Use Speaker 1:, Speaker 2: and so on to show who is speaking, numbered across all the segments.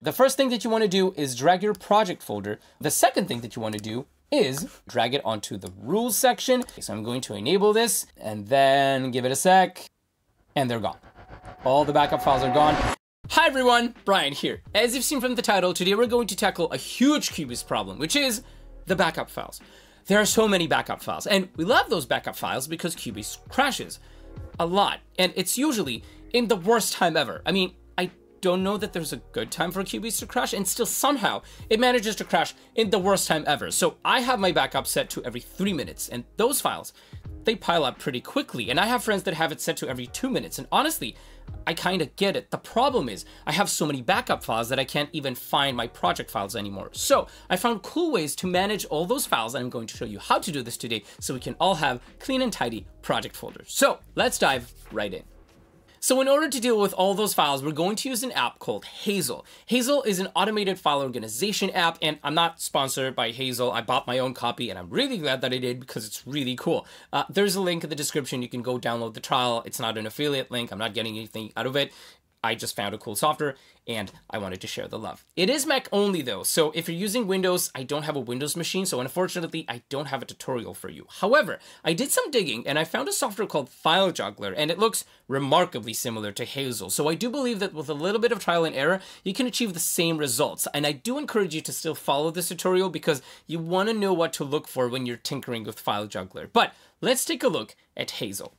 Speaker 1: the first thing that you want to do is drag your project folder. The second thing that you want to do is drag it onto the rules section. So I'm going to enable this and then give it a sec, and they're gone. All the backup files are gone. Hi everyone, Brian here. As you've seen from the title, today we're going to tackle a huge Cubase problem, which is the backup files. There are so many backup files, and we love those backup files because Cubase crashes a lot, and it's usually in the worst time ever. I mean, I don't know that there's a good time for Cubase to crash, and still somehow it manages to crash in the worst time ever. So I have my backup set to every 3 minutes, and those files, they pile up pretty quickly. And I have friends that have it set to every 2 minutes, and honestly, I kind of get it. The problem is I have so many backup files that I can't even find my project files anymore. So I found cool ways to manage all those files, and I'm going to show you how to do this today so we can all have clean and tidy project folders. So let's dive right in. So in order to deal with all those files, we're going to use an app called Hazel. Hazel is an automated file organization app, and I'm not sponsored by Hazel. I bought my own copy, and I'm really glad that I did because it's really cool. There's a link in the description. You can go download the trial. It's not an affiliate link. I'm not getting anything out of it. I just found a cool software and I wanted to share the love. It is Mac only though, so if you're using Windows, I don't have a Windows machine, so unfortunately I don't have a tutorial for you. However, I did some digging and I found a software called File Juggler, and it looks remarkably similar to Hazel. So I do believe that with a little bit of trial and error, you can achieve the same results. And I do encourage you to still follow this tutorial because you want to know what to look for when you're tinkering with File Juggler. But let's take a look at Hazel.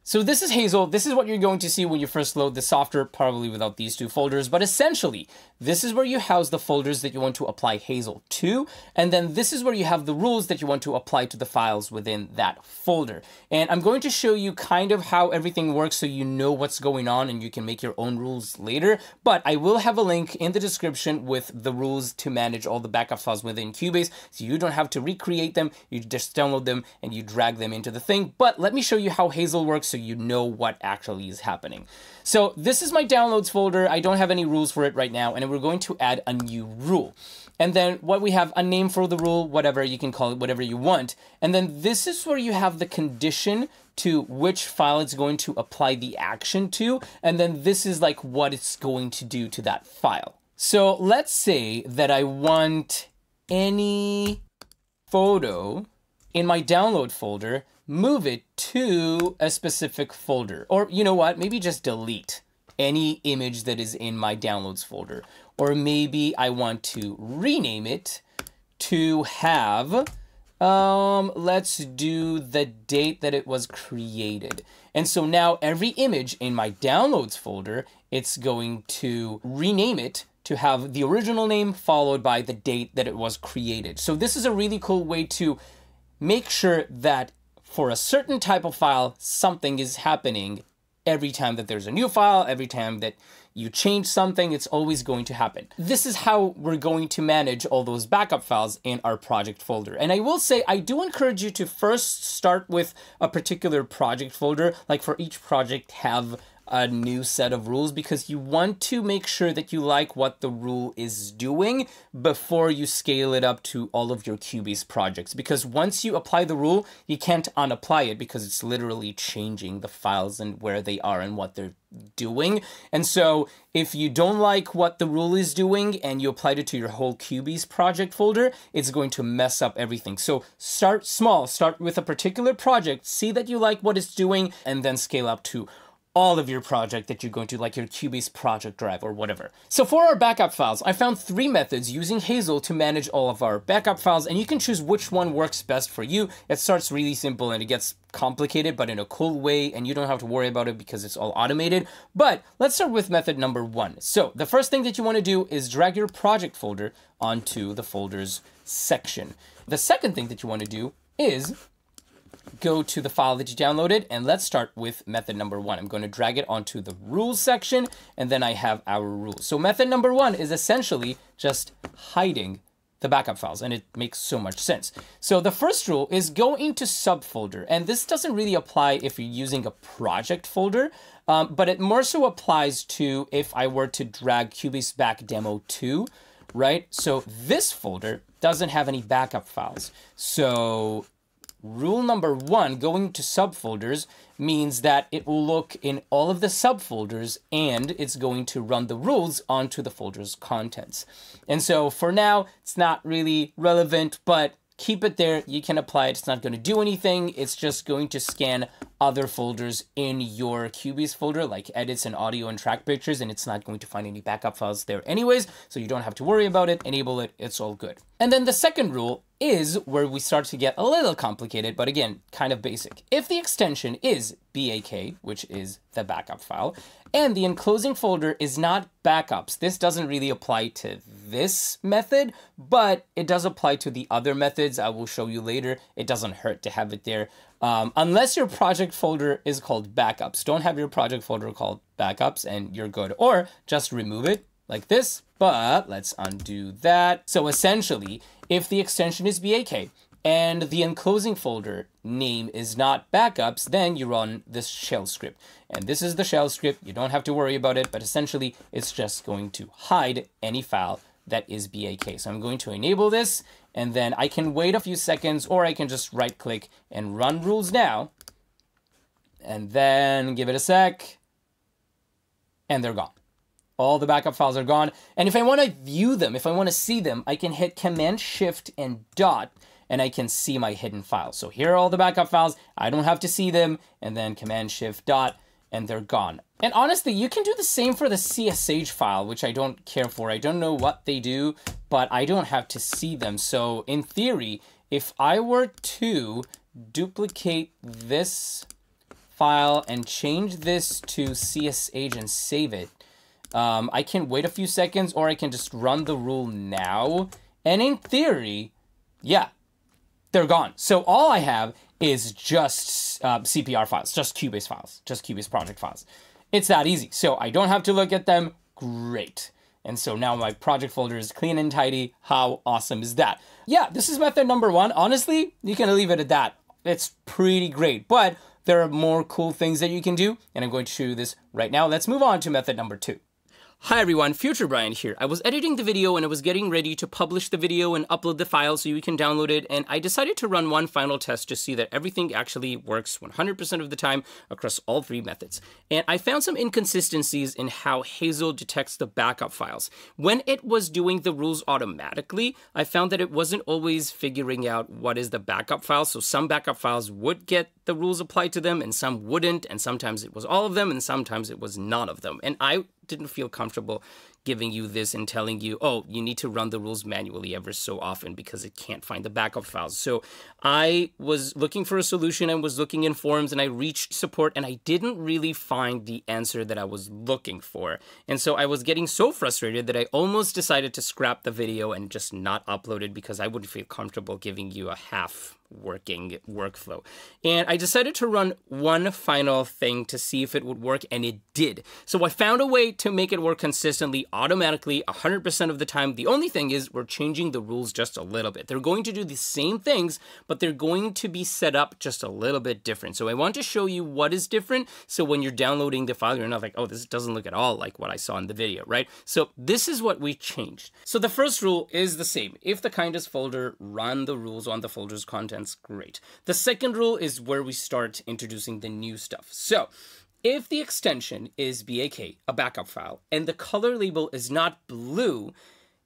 Speaker 1: So this is Hazel. This is what you're going to see when you first load the software, probably without these two folders. But essentially, this is where you house the folders that you want to apply Hazel to. And then this is where you have the rules that you want to apply to the files within that folder. And I'm going to show you kind of how everything works so you know what's going on and you can make your own rules later. But I will have a link in the description with the rules to manage all the backup files within Cubase. So you don't have to recreate them. You just download them and you drag them into the thing. But let me show you how Hazel works so you know what actually is happening. So this is my downloads folder. I don't have any rules for it right now, and we're going to add a new rule. And then what we have, a name for the rule, whatever, you can call it whatever you want. And then this is where you have the condition to which file it's going to apply the action to. And then this is like what it's going to do to that file. So let's say that I want any photo in my download folder, move it to a specific folder. Or you know what, maybe just delete any image that is in my downloads folder. Or maybe I want to rename it to have, let's do the date that it was created. And so now every image in my downloads folder, it's going to rename it to have the original name followed by the date that it was created. So this is a really cool way to make sure that for a certain type of file, something is happening every time that there's a new file, every time that you change something, it's always going to happen. This is how we're going to manage all those backup files in our project folder. And I will say, I do encourage you to first start with a particular project folder, like for each project have a new set of rules, because you want to make sure that you like what the rule is doing before you scale it up to all of your Cubase projects. Because once you apply the rule, you can't unapply it because it's literally changing the files and where they are and what they're doing. And so if you don't like what the rule is doing and you applied it to your whole Cubase project folder, it's going to mess up everything. So start small, start with a particular project, see that you like what it's doing, and then scale up to all of your project that you're going to, like your Cubase project drive or whatever. So for our backup files, I found 3 methods using Hazel to manage all of our backup files, and you can choose which one works best for you. It starts really simple and it gets complicated, but in a cool way, and you don't have to worry about it because it's all automated. But let's start with method number 1. So the first thing that you want to do is drag your project folder onto the folders section. The second thing that you want to do is go to the file that you downloaded, and let's start with method number 1. I'm going to drag it onto the rules section, and then I have our rules. So method number 1 is essentially just hiding the backup files, and it makes so much sense. So the first rule is go into subfolder, and this doesn't really apply if you're using a project folder, but it more so applies to if I were to drag Cubase back demo 2, right? So this folder doesn't have any backup files. So rule number 1, going to subfolders, means that it will look in all of the subfolders and it's going to run the rules onto the folder's contents. And so for now, it's not really relevant, but keep it there. You can apply it. It's not going to do anything. It's just going to scan other folders in your Cubase folder, like edits and audio and track pictures, and it's not going to find any backup files there anyways, so you don't have to worry about it. Enable it. It's all good. And then the second rule is where we start to get a little complicated, but again, kind of basic. If the extension is BAK, which is the backup file, and the enclosing folder is not backups, this doesn't really apply to this method, but it does apply to the other methods I will show you later. It doesn't hurt to have it there. Unless your project folder is called backups. Don't have your project folder called backups and you're good. Or just remove it like this, but let's undo that. So essentially, if the extension is BAK and the enclosing folder name is not backups, then you run this shell script. And this is the shell script. You don't have to worry about it, but essentially it's just going to hide any file that is BAK. So I'm going to enable this, and then I can wait a few seconds, or I can just right click and run rules now, and then give it a sec, and they're gone. All the backup files are gone. And if I want to view them, if I want to see them, I can hit Command Shift and dot, and I can see my hidden files. So here are all the backup files. I don't have to see them, and then Command Shift dot, and they're gone. And honestly, you can do the same for the CSH file, which I don't care for. I don't know what they do, but I don't have to see them. So in theory, if I were to duplicate this file and change this to CSH and save it, I can wait a few seconds, or I can just run the rule now. And in theory, yeah, they're gone. So all I have is just CPR files, just Cubase project files. It's that easy. So I don't have to look at them. Great. And so now my project folder is clean and tidy. How awesome is that? Yeah, this is method number 1. Honestly, you can leave it at that. It's pretty great, but there are more cool things that you can do, and I'm going to show you this right now. Let's move on to method number 2. Hi everyone, Future Brian here. I was editing the video and I was getting ready to publish the video and upload the file so you can download it, and I decided to run one final test to see that everything actually works 100% of the time across all 3 methods. And I found some inconsistencies in how Hazel detects the backup files. When it was doing the rules automatically, I found that it wasn't always figuring out what is the backup file, so some backup files would get the rules applied to them and some wouldn't, and sometimes it was all of them and sometimes it was none of them. And I didn't feel comfortable giving you this and telling you, oh, you need to run the rules manually ever so often because it can't find the backup files. So I was looking for a solution and was looking in forums, and I reached support, and I didn't really find the answer that I was looking for. And so I was getting so frustrated that I almost decided to scrap the video and just not upload it because I wouldn't feel comfortable giving you a half working workflow. And I decided to run one final thing to see if it would work, and it did. So I found a way to make it work consistently, automatically, 100% of the time. The only thing is we're changing the rules just a little bit. They're going to do the same things, but they're going to be set up just a little bit different. So I want to show you what is different, so when you're downloading the file, you're not like, oh, this doesn't look at all like what I saw in the video, right? So this is what we changed. So the first rule is the same. If the kindest folder, run the rules on the folder's contents. Great. The second rule is where we start introducing the new stuff. So if the extension is BAK, a backup file, and the color label is not blue,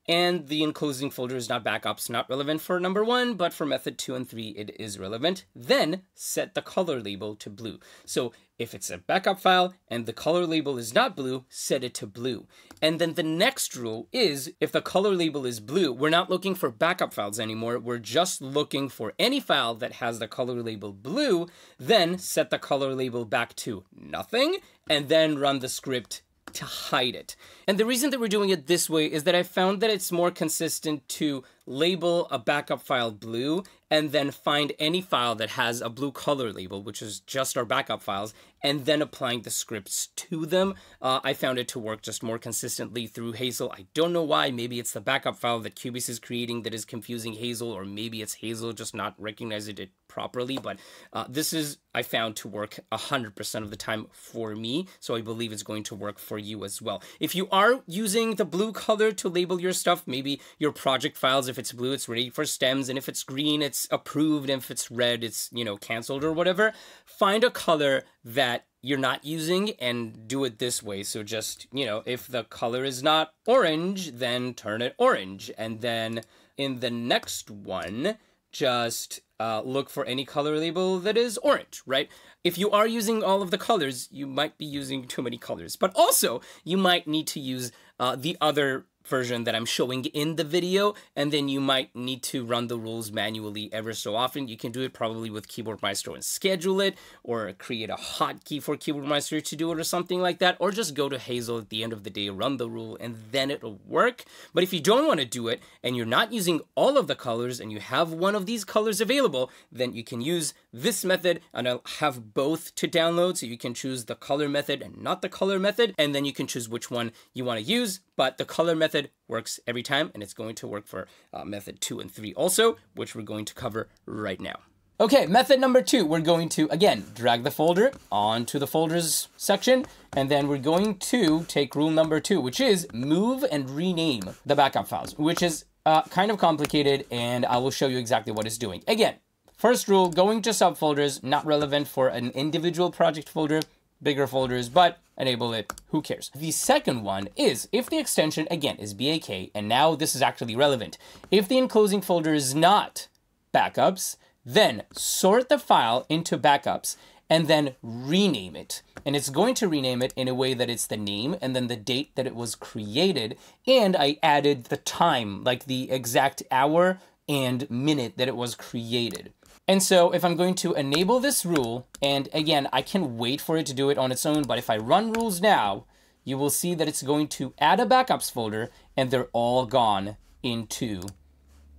Speaker 1: and the enclosing folder is not backups, not relevant for number 1, but for method 2 and 3, it is relevant, then set the color label to blue. So if it's a backup file and the color label is not blue, set it to blue. And then the next rule is if the color label is blue, we're not looking for backup files anymore. We're just looking for any file that has the color label blue, then set the color label back to nothing, and then run the script to hide it. And the reason that we're doing it this way is that I found that it's more consistent to label a backup file blue and then find any file that has a blue color label, which is just our backup files, and then applying the scripts to them. I found it to work just more consistently through Hazel. I don't know why. Maybe it's the backup file that Cubase is creating that is confusing Hazel, or maybe it's Hazel just not recognizing it properly, but this is, I found, to work 100% of the time for me, so I believe it's going to work for you as well. If you are using the blue color to label your stuff, maybe your project files, if If it's blue, it's ready for stems. And if it's green, it's approved. And if it's red, it's, you know, canceled or whatever. Find a color that you're not using and do it this way. So just, you know, if the color is not orange, then turn it orange. And then in the next one, just look for any color label that is orange, right? If you are using all of the colors, you might be using too many colors, but also you might need to use the other version that I'm showing in the video, and then you might need to run the rules manually ever so often. You can do it probably with Keyboard Maestro and schedule it, or create a hotkey for Keyboard Maestro to do it or something like that, or just go to Hazel at the end of the day, run the rule, and then it'll work. But if you don't want to do it, and you're not using all of the colors, and you have one of these colors available, then you can use this method, and I'll have both to download, so you can choose the color method and not the color method, and then you can choose which one you want to use. But the color method works every time, and it's going to work for method 2 and 3 also, which we're going to cover right now. Okay, method number 2, we're going to, again, drag the folder onto the folders section, and then we're going to take rule number 2, which is move and rename the backup files, which is kind of complicated, and I will show you exactly what it's doing. Again, first rule, going to subfolders, not relevant for an individual project folder, bigger folders, but enable it, who cares? The second one is if the extension, again, is BAK, and now this is actually relevant. If the enclosing folder is not backups, then sort the file into backups and then rename it. And it's going to rename it in a way that it's the name and then the date that it was created. And I added the time, like the exact hour and minute that it was created. And so if I'm going to enable this rule, and again, I can wait for it to do it on its own, but if I run rules now, you will see that it's going to add a backups folder, and they're all gone into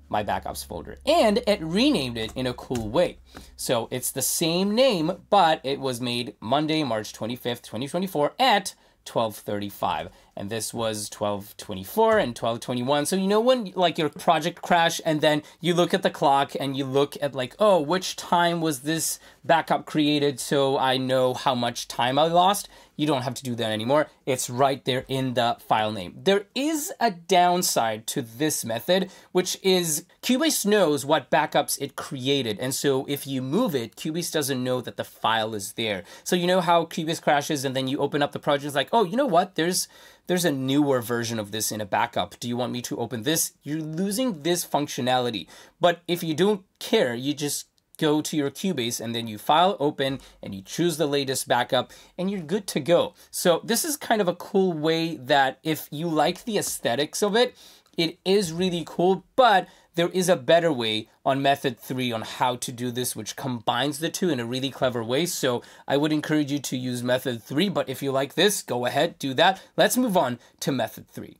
Speaker 1: my backups folder. And it renamed it in a cool way. So it's the same name, but it was made Monday, March 25th, 2024 at 12:35, and this was 12:24 and 12:21. So you know when like your project crash and then you look at the clock and you look at like, oh, which time was this backup created so I know how much time I lost? You don't have to do that anymore. It's right there in the file name. There is a downside to this method, which is Cubase knows what backups it created. And so if you move it, Cubase doesn't know that the file is there. So you know how Cubase crashes and then you open up the project, it's like, oh, you know what? There's a newer version of this in a backup. Do you want me to open this? You're losing this functionality. But if you don't care, you just go to your Cubase and then you file open and you choose the latest backup and you're good to go. So this is kind of a cool way that if you like the aesthetics of it, it is really cool, but there is a better way on method 3 on how to do this, which combines the two in a really clever way. So I would encourage you to use method 3, but if you like this, go ahead, do that. Let's move on to method 3.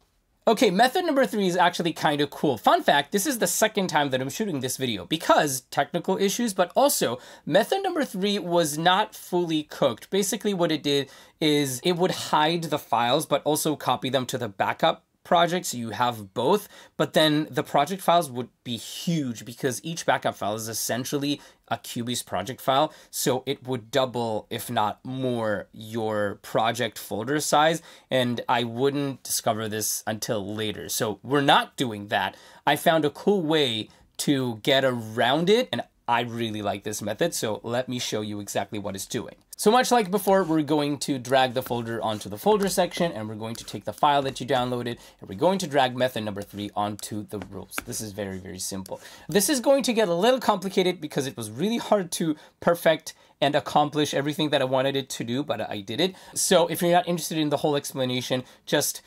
Speaker 1: Okay, method number 3 is actually kind of cool. Fun fact, this is the second time that I'm shooting this video because technical issues, but also method number 3 was not fully cooked. Basically what it did is it would hide the files, but also copy them to the backup project, so you have both, but then the project files would be huge because each backup file is essentially a Cubase project file, so it would double, if not more, your project folder size, and I wouldn't discover this until later. So we're not doing that. I found a cool way to get around it, and I really like this method, so let me show you exactly what it's doing. So much like before, we're going to drag the folder onto the folder section, and we're going to take the file that you downloaded, and we're going to drag method number 3 onto the rules. This is very, very simple. This is going to get a little complicated because it was really hard to perfect and accomplish everything that I wanted it to do, but I did it. So if you're not interested in the whole explanation, just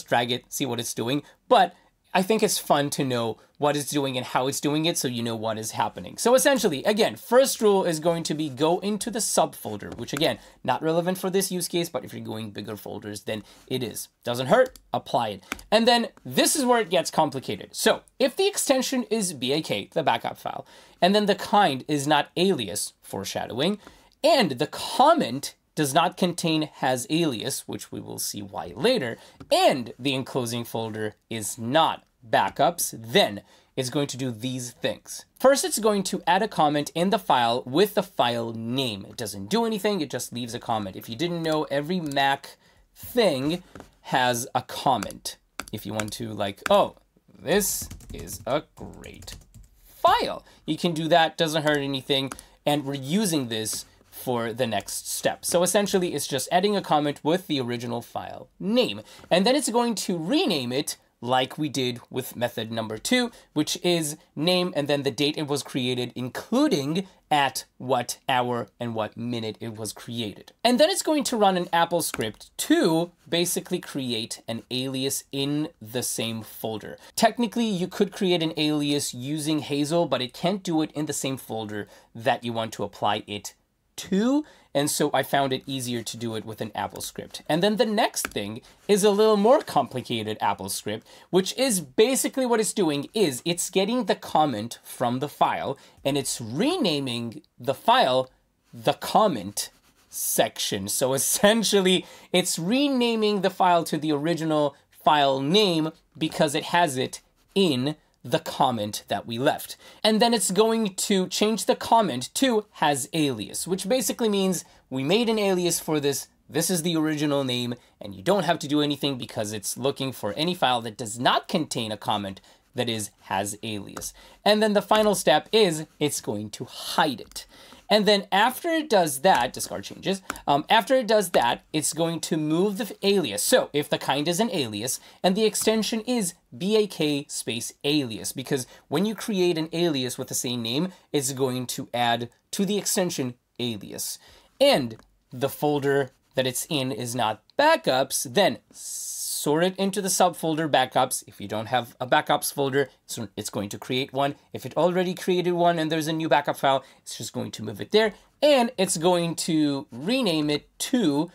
Speaker 1: drag it, see what it's doing. But I think it's fun to know what it's doing and how it's doing it so you know what is happening. So essentially, again, first rule is going to be go into the subfolder, which again, not relevant for this use case, but if you're going bigger folders, then it is. Doesn't hurt, apply it. And then this is where it gets complicated. So if the extension is BAK, the backup file, and then the kind is not alias, foreshadowing, and the comment does not contain has alias, which we will see why later, and the enclosing folder is not backups, then it's going to do these things. First, it's going to add a comment in the file with the file name. It doesn't do anything, it just leaves a comment. If you didn't know, every Mac thing has a comment. If you want to like, oh, this is a great file. You can do that, doesn't hurt anything, and we're using this for the next step. So essentially, it's just adding a comment with the original file name, and then it's going to rename it like we did with method number 2, which is name and then the date it was created, including at what hour and what minute it was created. And then it's going to run an Apple script to basically create an alias in the same folder. Technically, you could create an alias using Hazel, but it can't do it in the same folder that you want to apply it to. And so I found it easier to do it with an Apple script. And then the next thing is a little more complicated Apple script, which is basically what it's doing is it's getting the comment from the file and it's renaming the file the comment section. So essentially it's renaming the file to the original file name because it has it in the comment that we left. And then it's going to change the comment to has alias, which basically means we made an alias for this. This is the original name, and you don't have to do anything because it's looking for any file that does not contain a comment that is has alias. And then the final step is it's going to hide it. And then after it does that, discard changes, after it does that, it's going to move the alias. So if the kind is an alias and the extension is BAK space alias, because when you create an alias with the same name, it's going to add to the extension alias. And the folder that it's in is not backups, then sort it into the subfolder backups. If you don't have a backups folder, so it's going to create one. If it already created one and there's a new backup file, it's just going to move it there. And it's going to rename it to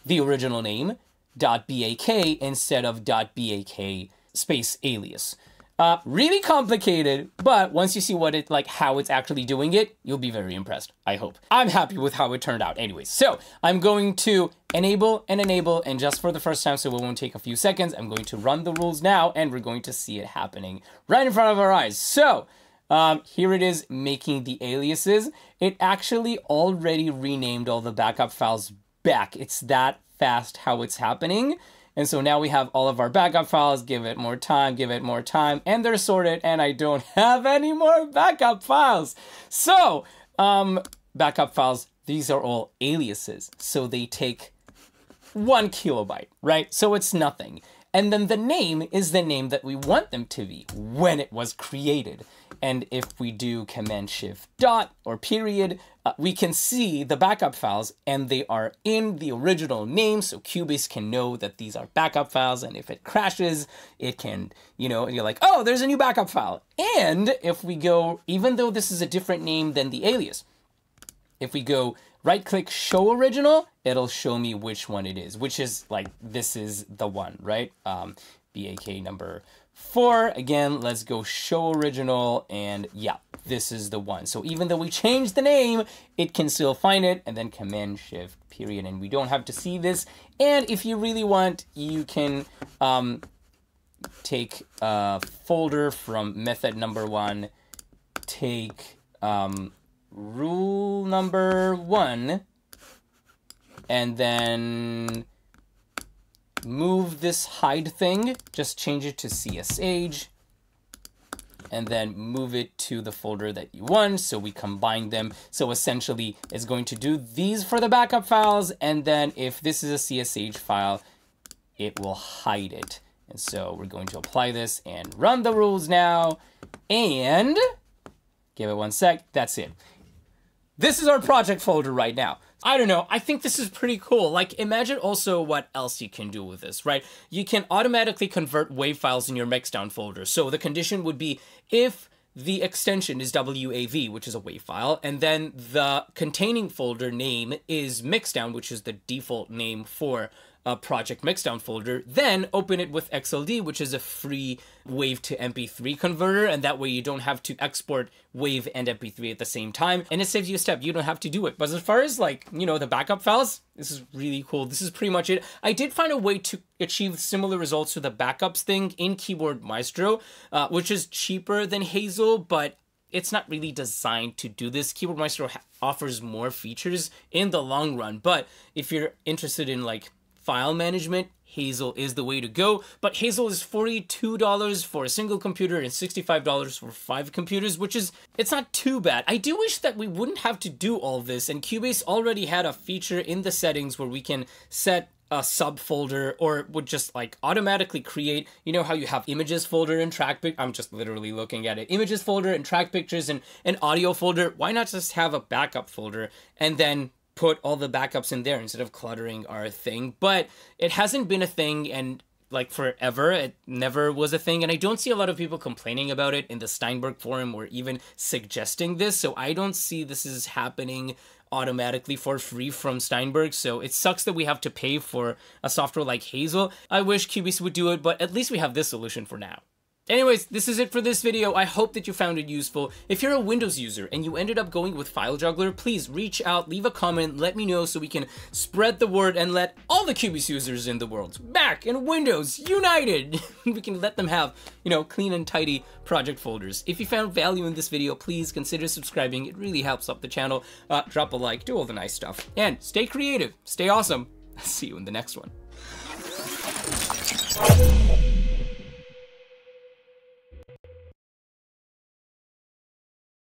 Speaker 1: the original name, .bak, instead of .bak space alias. Really complicated, but once you see what it how it's actually doing it, you'll be very impressed, I hope. I'm happy with how it turned out anyways. So I'm going to enable, and just for the first time, so it won't take a few seconds, I'm going to run the rules now, and we're going to see it happening right in front of our eyes. So here it is making the aliases. It actually already renamed all the backup files back. It's that fast how it's happening. And so now we have all of our backup files, give it more time, and they're sorted, and I don't have any more backup files. So, backup files, these are all aliases. So they take 1 kilobyte, right? So it's nothing. And then the name is the name that we want them to be when it was created. And if we do Command Shift dot or period, we can see the backup files and they are in the original name. So Cubase can know that these are backup files. And if it crashes, it can, you're like, oh, there's a new backup file. And if we go, even though this is a different name than the alias, if we go right click show original, it'll show me which one it is, which is this is the one, right? BAK number 4. Again, let's go show original, and yeah, this is the one. So even though we changed the name, it can still find it, and then Command Shift period, and we don't have to see this. And if you really want, you can take a folder from method number 1, take rule number 1, and then move this hide thing, just change it to CSH, and then move it to the folder that you want. So we combine them. So essentially it's going to do these for the backup files. And then if this is a CSH file, it will hide it. And so we're going to apply this and run the rules now, and give it 1 sec. That's it. This is our project folder right now. I don't know, I think this is pretty cool. Imagine also what else you can do with this, right? You can automatically convert WAV files in your Mixdown folder. So the condition would be if the extension is WAV, which is a WAV file, and then the containing folder name is Mixdown, which is the default name for a project Mixdown folder, then open it with XLD, which is a free WAV to MP3 converter, and that way you don't have to export WAV and MP3 at the same time, and it saves you a step. You don't have to do it. But as far as the backup files, this is really cool. This is pretty much it. I did find a way to achieve similar results to the backups thing in Keyboard Maestro, which is cheaper than Hazel, but it's not really designed to do this. Keyboard Maestro offers more features in the long run, but if you're interested in file management, Hazel is the way to go. But Hazel is $42 for a single computer and $65 for 5 computers, which is, it's not too bad. I do wish that we wouldn't have to do all this, and Cubase already had a feature in the settings where we can set a subfolder, or would just like automatically create, you know how you have images folder and track pic, I'm just literally looking at it, images folder and track pictures and an audio folder. Why not just have a backup folder and then put all the backups in there instead of cluttering our thing? But it hasn't been a thing, and like forever, it never was a thing, and I don't see a lot of people complaining about it in the Steinberg forum or even suggesting this, so I don't see this is happening automatically for free from Steinberg. So it sucks that we have to pay for a software like Hazel. I wish Cubase would do it, but at least we have this solution for now. Anyways, this is it for this video. I hope that you found it useful. If you're a Windows user and you ended up going with File Juggler, please reach out, leave a comment, let me know so we can spread the word and let all the Cubase users in the world, Mac and Windows, united, we can let them have, you know, clean and tidy project folders. If you found value in this video, please consider subscribing. It really helps up the channel. Drop a like, do all the nice stuff, and stay creative, stay awesome. See you in the next one.